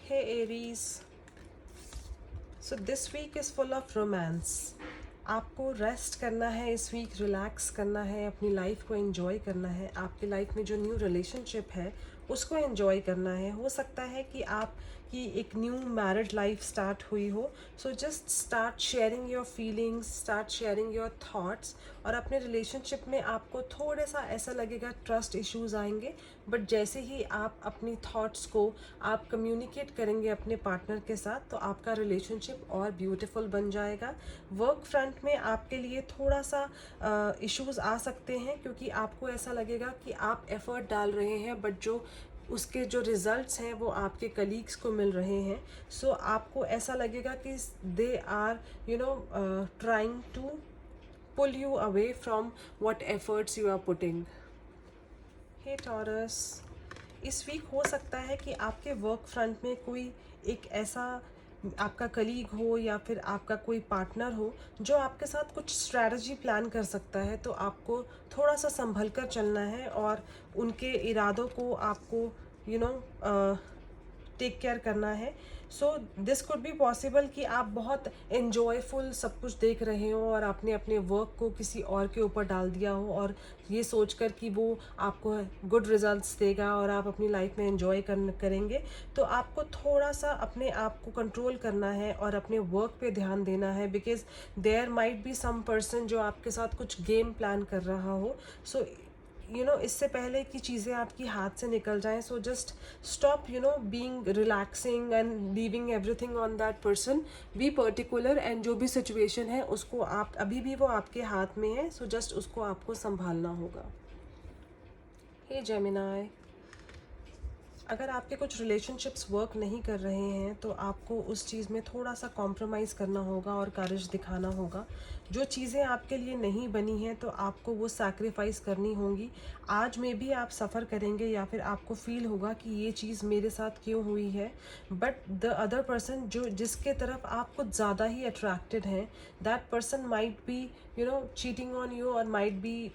Hey Aries, so this week is full of romance. आपको rest करना है इस वीक, रिलैक्स करना है, अपनी लाइफ को एंजॉय करना है, आपकी लाइफ में जो न्यू रिलेशनशिप है उसको एंजॉय करना है। हो सकता है कि आपकी एक न्यू मैरिड लाइफ स्टार्ट हुई हो, so just start sharing your feelings, start sharing your thoughts. और अपने रिलेशनशिप में आपको थोड़ा सा ऐसा लगेगा ट्रस्ट इश्यूज आएंगे, बट जैसे ही आप अपनी थॉट्स को आप कम्युनिकेट करेंगे अपने पार्टनर के साथ, तो आपका रिलेशनशिप और ब्यूटीफुल बन जाएगा। वर्क फ्रंट में आपके लिए थोड़ा सा इश्यूज आ सकते हैं, क्योंकि आपको ऐसा लगेगा कि आप एफर्ट डाल रहे हैं बट जो उसके जो रिजल्ट्स हैं वो आपके कलीग्स को मिल रहे हैं। सो आपको ऐसा लगेगा कि they are trying to pull you away from what efforts you are putting. Hey Taurus, इस वीक हो सकता है कि आपके वर्क फ्रंट में कोई एक ऐसा आपका कलीग हो या फिर आपका कोई पार्टनर हो जो आपके साथ कुछ स्ट्रैटेजी प्लान कर सकता है। तो आपको थोड़ा सा संभल कर चलना है और उनके इरादों को आपको टेक केयर करना है। So this could be possible कि आप बहुत एन्जॉयफुल सब कुछ देख रहे हो और आपने अपने वर्क को किसी और के ऊपर डाल दिया हो, और ये सोचकर कि वो आपको गुड रिजल्ट्स देगा और आप अपनी लाइफ में एंजॉय करेंगे। तो आपको थोड़ा सा अपने आप को कंट्रोल करना है और अपने वर्क पे ध्यान देना है, because there might be some person जो आपके साथ कुछ गेम प्लान कर रहा हो। सो इससे पहले कि चीज़ें आपकी हाथ से निकल जाएं, so just stop being relaxing and leaving everything on that person. Be particular, and जो भी सिचुएशन है उसको आप अभी भी वो आपके हाथ में है, सो जस्ट उसको आपको संभालना होगा। हे जेमिनाई, अगर आपके कुछ रिलेशनशिप्स वर्क नहीं कर रहे हैं तो आपको उस चीज़ में थोड़ा सा कॉम्प्रोमाइज़ करना होगा और करेज दिखाना होगा। जो चीज़ें आपके लिए नहीं बनी हैं तो आपको वो सैक्रिफाइस करनी होंगी। आज में भी आप सफ़र करेंगे या फिर आपको फील होगा कि ये चीज़ मेरे साथ क्यों हुई है, बट द अदर पर्सन जो जिसके तरफ आप कुछ ज़्यादा ही अट्रैक्टेड हैं, that person might be cheating on you और might be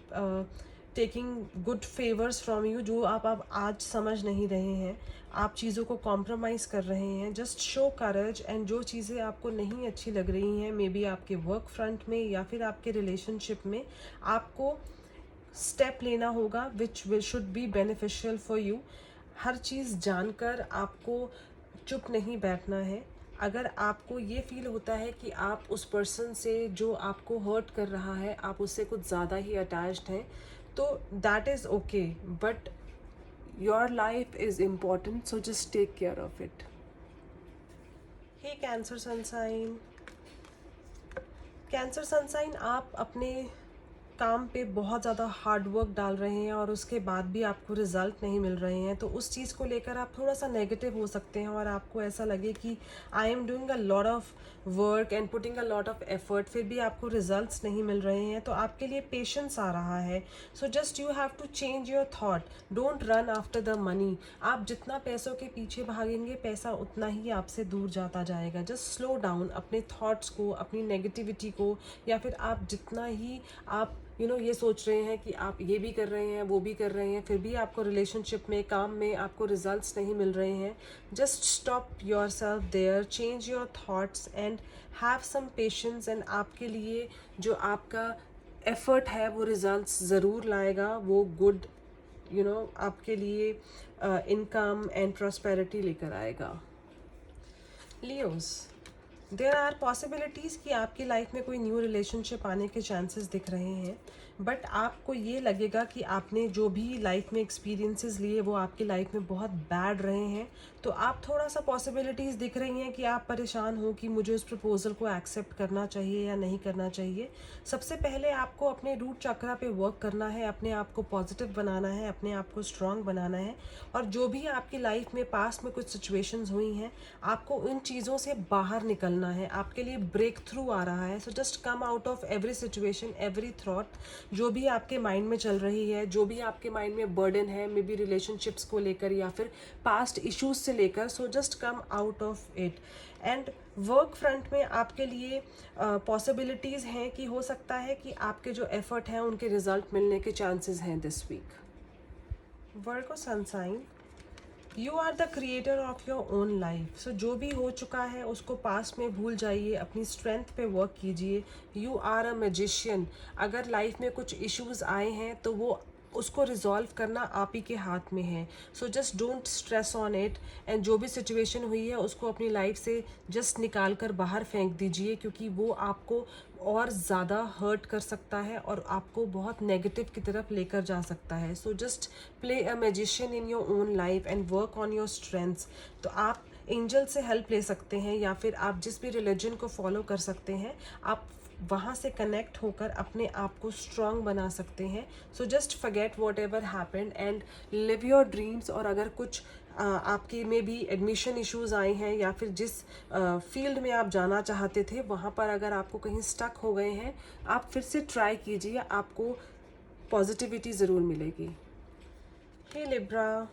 taking good favours from you, जो आप आज समझ नहीं रहे हैं। आप चीज़ों को कॉम्प्रोमाइज़ कर रहे हैं। जस्ट शो करेज, एंड जो चीज़ें आपको नहीं अच्छी लग रही हैं, मे बी आपके वर्क फ्रंट में या फिर आपके रिलेशनशिप में, आपको स्टेप लेना होगा which will should be beneficial for you. हर चीज़ जानकर आपको चुप नहीं बैठना है। अगर आपको ये फील होता है कि आप उस पर्सन से जो आपको हर्ट कर रहा है आप उससे कुछ ज़्यादा ही अटैच्ड हैं, तो that is okay, but your life is important, so just take care of it. Hey Cancer sunshine, Cancer sunshine, आप अपने काम पे बहुत ज़्यादा हार्ड वर्क डाल रहे हैं और उसके बाद भी आपको रिजल्ट नहीं मिल रहे हैं, तो उस चीज़ को लेकर आप थोड़ा सा नेगेटिव हो सकते हैं और आपको ऐसा लगे कि I am doing a lot of work and putting a lot of effort, फिर भी आपको रिजल्ट्स नहीं मिल रहे हैं। तो आपके लिए पेशेंस आ रहा है। So just you have to change your thought, don't run after the money. आप जितना पैसों के पीछे भागेंगे पैसा उतना ही आपसे दूर जाता जाएगा। जस्ट स्लो डाउन अपने थॉट्स को, अपनी नेगेटिविटी को, या फिर आप जितना ही आप ये सोच रहे हैं कि आप ये भी कर रहे हैं वो भी कर रहे हैं, फिर भी आपको रिलेशनशिप में, काम में आपको रिजल्ट्स नहीं मिल रहे हैं, just stop yourself there, change your thoughts and have some patience. And आपके लिए जो आपका एफर्ट है वो रिजल्ट्स ज़रूर लाएगा। वो गुड आपके लिए इनकम एंड प्रॉस्पेरिटी लेकर आएगा। लियोस, देर आर पॉसिबिलिटीज़ कि आपकी लाइफ में कोई न्यू रिलेशनशिप आने के चांसेस दिख रहे हैं, बट आपको ये लगेगा कि आपने जो भी लाइफ में एक्सपीरियंसेस लिए वो आपकी लाइफ में बहुत बैड रहे हैं। तो आप थोड़ा सा पॉसिबिलिटीज़ दिख रही हैं कि आप परेशान हो कि मुझे उस प्रपोजल को एक्सेप्ट करना चाहिए या नहीं करना चाहिए। सबसे पहले आपको अपने रूट चक्रा पे वर्क करना है, अपने आप को पॉजिटिव बनाना है, अपने आप को स्ट्रांग बनाना है, और जो भी आपकी लाइफ में पास्ट में कुछ सिचुएशंस हुई हैं आपको उन चीज़ों से बाहर निकलना है। आपके लिए ब्रेक थ्रू आ रहा है। So just come out of every situation, every thought, जो भी आपके माइंड में चल रही है, जो भी आपके माइंड में बर्डन है, मे बी रिलेशनशिप्स को लेकर या फिर पास्ट इश्यूज से लेकर, so just come out of it. And work front में आपके लिए पॉसिबिलिटीज़ हैं कि हो सकता है कि आपके जो एफर्ट हैं उनके रिजल्ट मिलने के चांसेस हैं this week. Virgo sunshine, you are the creator of your own life. So जो भी हो चुका है उसको पास्ट में भूल जाइए, अपनी स्ट्रेंथ पे वर्क कीजिए। You are a magician. अगर लाइफ में कुछ इश्यूज आए हैं तो वो उसको रिजॉल्व करना आप ही के हाथ में है। So just don't stress on it, and जो भी सिचुएशन हुई है उसको अपनी लाइफ से जस्ट निकाल कर बाहर फेंक दीजिए, क्योंकि वो आपको और ज़्यादा हर्ट कर सकता है और आपको बहुत नेगेटिव की तरफ लेकर जा सकता है। So just play a magician in your own life and work on your strengths. तो आप एंजल से हेल्प ले सकते हैं, या फिर आप जिस भी रिलीजन को फॉलो कर सकते हैं, आप वहाँ से कनेक्ट होकर अपने आप को स्ट्रांग बना सकते हैं। So just forget what ever happened and live your dreams. और अगर कुछ आपके में भी एडमिशन इश्यूज आए हैं, या फिर जिस फील्ड में आप जाना चाहते थे वहाँ पर अगर आपको कहीं स्टक हो गए हैं, आप फिर से ट्राई कीजिए, आपको पॉजिटिविटी ज़रूर मिलेगी। हे लिब्रा,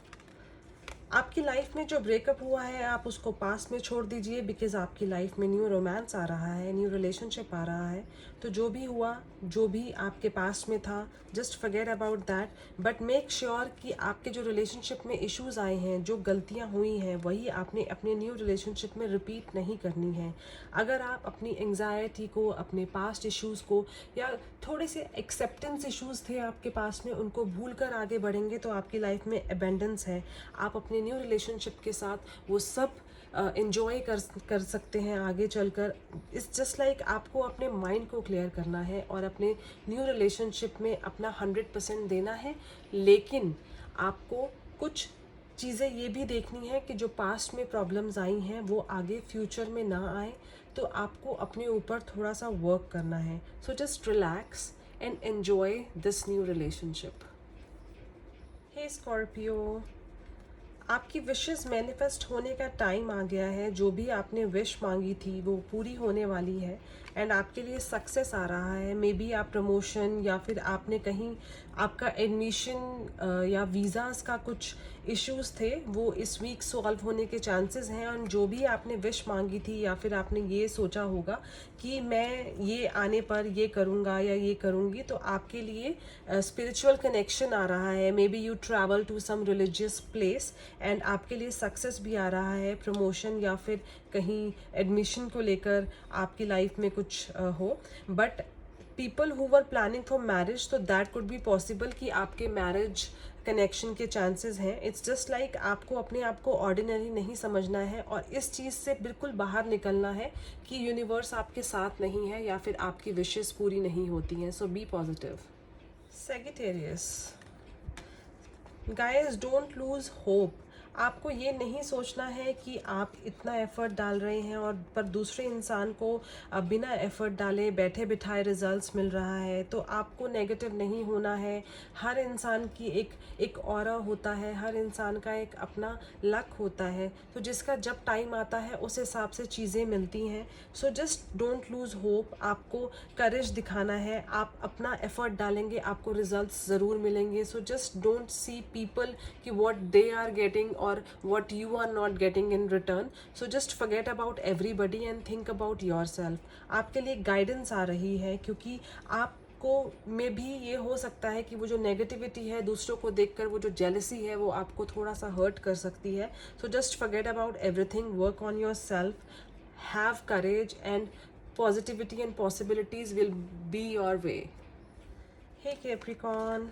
आपकी लाइफ में जो ब्रेकअप हुआ है आप उसको पास में छोड़ दीजिए, बिकॉज आपकी लाइफ में न्यू रोमांस आ रहा है, न्यू रिलेशनशिप आ रहा है। तो जो भी हुआ, जो भी आपके पास में था, just forget about that. But make sure कि आपके जो रिलेशनशिप में इश्यूज आए हैं, जो गलतियां हुई हैं, वही आपने अपने न्यू रिलेशनशिप में रिपीट नहीं करनी है। अगर आप अपनी एंग्जाइटी को, अपने पास्ट इश्यूज़ को, या थोड़े से एक्सेप्टेंस इश्यूज़ थे आपके पास में, उनको भूल कर आगे बढ़ेंगे तो आपकी लाइफ में अबेंडेंस है। आप अपने न्यू रिलेशनशिप के साथ वो सब इंजॉय कर सकते हैं आगे चलकर। इट्स जस्ट लाइक आपको अपने माइंड को क्लियर करना है और अपने न्यू रिलेशनशिप में अपना 100% देना है। लेकिन आपको कुछ चीज़ें ये भी देखनी है कि जो पास्ट में प्रॉब्लम्स आई हैं वो आगे फ्यूचर में ना आए, तो आपको अपने ऊपर थोड़ा सा वर्क करना है। So just relax and enjoy this new relationship. Hey Scorpio, आपकी विशेस मैनिफेस्ट होने का टाइम आ गया है। जो भी आपने विश मांगी थी वो पूरी होने वाली है, एंड आपके लिए सक्सेस आ रहा है। मे बी आप प्रमोशन, या फिर आपने कहीं आपका एडमिशन या वीज़ाज़ का कुछ इश्यूज थे, वो इस वीक सॉल्व होने के चांसेस हैं। और जो भी आपने विश मांगी थी, या फिर आपने ये सोचा होगा कि मैं ये आने पर ये करूँगा या ये करूँगी, तो आपके लिए स्पिरिचुअल कनेक्शन आ रहा है। Maybe you travel to some religious place, and आपके लिए सक्सेस भी आ रहा है, प्रमोशन या फिर कहीं एडमिशन को लेकर आपकी लाइफ में कुछ हो। But people who were planning for marriage, तो दैट कुड बी पॉसिबल कि आपके मैरिज कनेक्शन के चांसेस हैं। इट्स जस्ट लाइक आपको अपने आप को ऑर्डिनरी नहीं समझना है, और इस चीज़ से बिल्कुल बाहर निकलना है कि यूनिवर्स आपके साथ नहीं है, या फिर आपकी विशेस पूरी नहीं होती हैं। So be positive. Sagittarius, guys don't lose hope. आपको ये नहीं सोचना है कि आप इतना एफर्ट डाल रहे हैं और पर दूसरे इंसान को बिना एफर्ट डाले बैठे बिठाए रिजल्ट्स मिल रहा है, तो आपको नेगेटिव नहीं होना है। हर इंसान की एक ऑरा होता है, हर इंसान का एक अपना लक होता है, तो जिसका जब टाइम आता है उस हिसाब से चीज़ें मिलती हैं। So just don't lose hope. आपको करेज दिखाना है, आप अपना एफर्ट डालेंगे आपको रिजल्ट्स ज़रूर मिलेंगे। So just don't see people कि व्हाट दे आर गेटिंग और what you are not getting in return. So just forget about everybody and think about yourself. आपके लिए गाइडेंस आ रही है, क्योंकि आपको में भी ये हो सकता है कि वो जो नेगेटिविटी है, दूसरों को देखकर वो जो जेलसी है, वो आपको थोड़ा सा हर्ट कर सकती है। So just forget about everything, work on yourself, have courage, and positivity and possibilities will be your way. Hey Capricorn,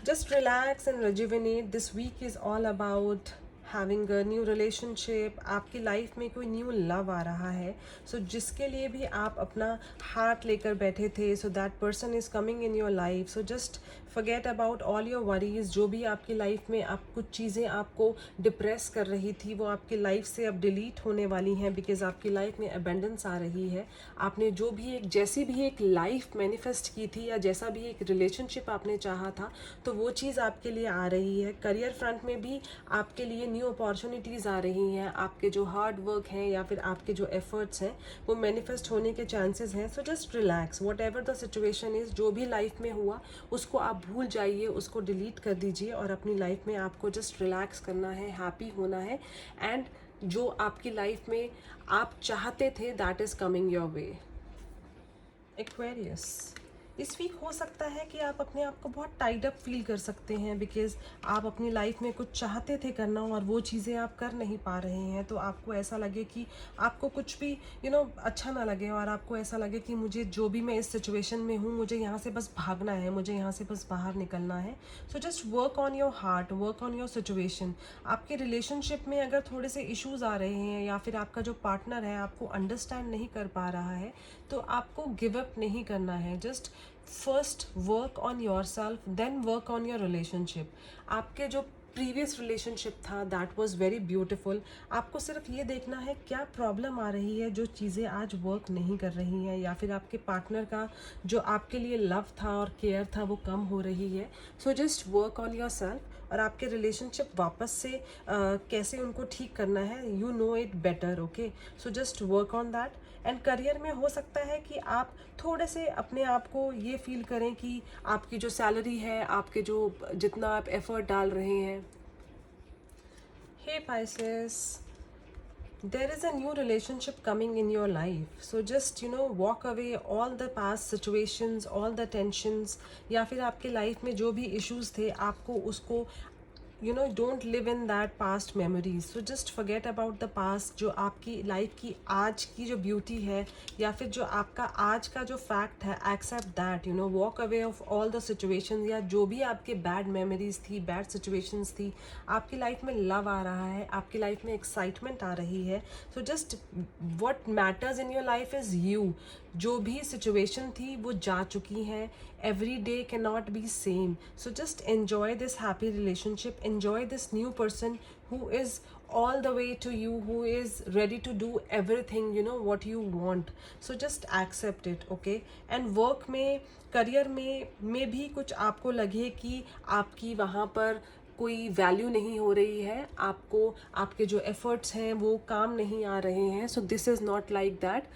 just relax and rejuvenate. This week is all about having a new relationship. आपकी life में कोई new love आ रहा है, सो जिसके लिए भी आप अपना हार्ट लेकर बैठे थे, so that person is coming in your life. So just forget about all your worries. जो भी आपकी लाइफ में आप कुछ चीज़ें आपको डिप्रेस कर रही थी, वो आपकी लाइफ से अब डिलीट होने वाली हैं, बिकॉज आपकी लाइफ में अबेंडेंस आ रही है। आपने जो भी जैसी भी एक लाइफ मैनिफेस्ट की थी, या जैसा भी एक रिलेशनशिप आपने चाहा था, तो वो चीज़ आपके लिए आ रही है। करियर फ्रंट में भी आपके लिए न्यू अपॉर्चुनिटीज़ आ रही हैं। आपके जो हार्ड वर्क हैं या फिर आपके जो एफर्ट्स हैं वो मैनिफेस्ट होने के चांसेस हैं। सो just relax, what ever the situation is. जो भी लाइफ में हुआ उसको आप भूल जाइए, उसको डिलीट कर दीजिए, और अपनी लाइफ में आपको जस्ट रिलैक्स करना है, हैप्पी होना है, एंड जो आपकी लाइफ में आप चाहते थे that is coming your way. Aquarius, इस वीक हो सकता है कि आप अपने आप को बहुत टाइड अप फील कर सकते हैं, बिकॉज आप अपनी लाइफ में कुछ चाहते थे करना और वो चीज़ें आप कर नहीं पा रहे हैं। तो आपको ऐसा लगे कि आपको कुछ भी अच्छा ना लगे, और आपको ऐसा लगे कि मुझे जो भी मैं इस सिचुएशन में हूँ, मुझे यहाँ से बस भागना है, मुझे यहाँ से बस बाहर निकलना है। So just work on your heart, work on your situation. आपके रिलेशनशिप में अगर थोड़े से इश्यूज आ रहे हैं, या फिर आपका जो पार्टनर है आपको अंडरस्टैंड नहीं कर पा रहा है, तो आपको गिव अप नहीं करना है। Just first work on yourself, then work on your relationship. आपके जो प्रीवियस रिलेशनशिप था दैट वाज वेरी ब्यूटीफुल। आपको सिर्फ ये देखना है क्या प्रॉब्लम आ रही है, जो चीज़ें आज वर्क नहीं कर रही हैं, या फिर आपके पार्टनर का जो आपके लिए लव था और केयर था वो कम हो रही है। So just work on your self, और आपके रिलेशनशिप वापस से कैसे उनको ठीक करना है, you know it better. Okay, so just work on that. And career में हो सकता है कि आप थोड़े से अपने आप को ये फील करें कि आपकी जो सैलरी है, आपके जो जितना आप एफर्ट डाल रहे हैं। हे Pisces, there is a new relationship coming in your life, so just walk away all the past situations, all the tensions, या फिर आपके लाइफ में जो भी इश्यूज थे आपको उसको don't live in that past memories. So just forget about the past. जो आपकी लाइफ की आज की जो ब्यूटी है, या फिर जो आपका आज का जो फैक्ट है, accept that, walk away of all the situations, या जो भी आपके बैड मेमोरीज थी, बैड सिचुएशंस थी। आपकी लाइफ में लव आ रहा है, आपकी लाइफ में एक्साइटमेंट आ रही है। So just what matters in your life is you. जो भी सिचुएशन थी वो जा चुकी हैं। Every day can not be same, so just enjoy this happy relationship, enjoy this new person who is all the way to you, who is ready to do everything what you want. So just accept it, okay? And work में, career में भी कुछ आपको लगे कि आपकी वहाँ पर कोई वैल्यू नहीं हो रही है, आपको आपके जो एफर्ट्स हैं वो काम नहीं आ रहे हैं, so this is not like that.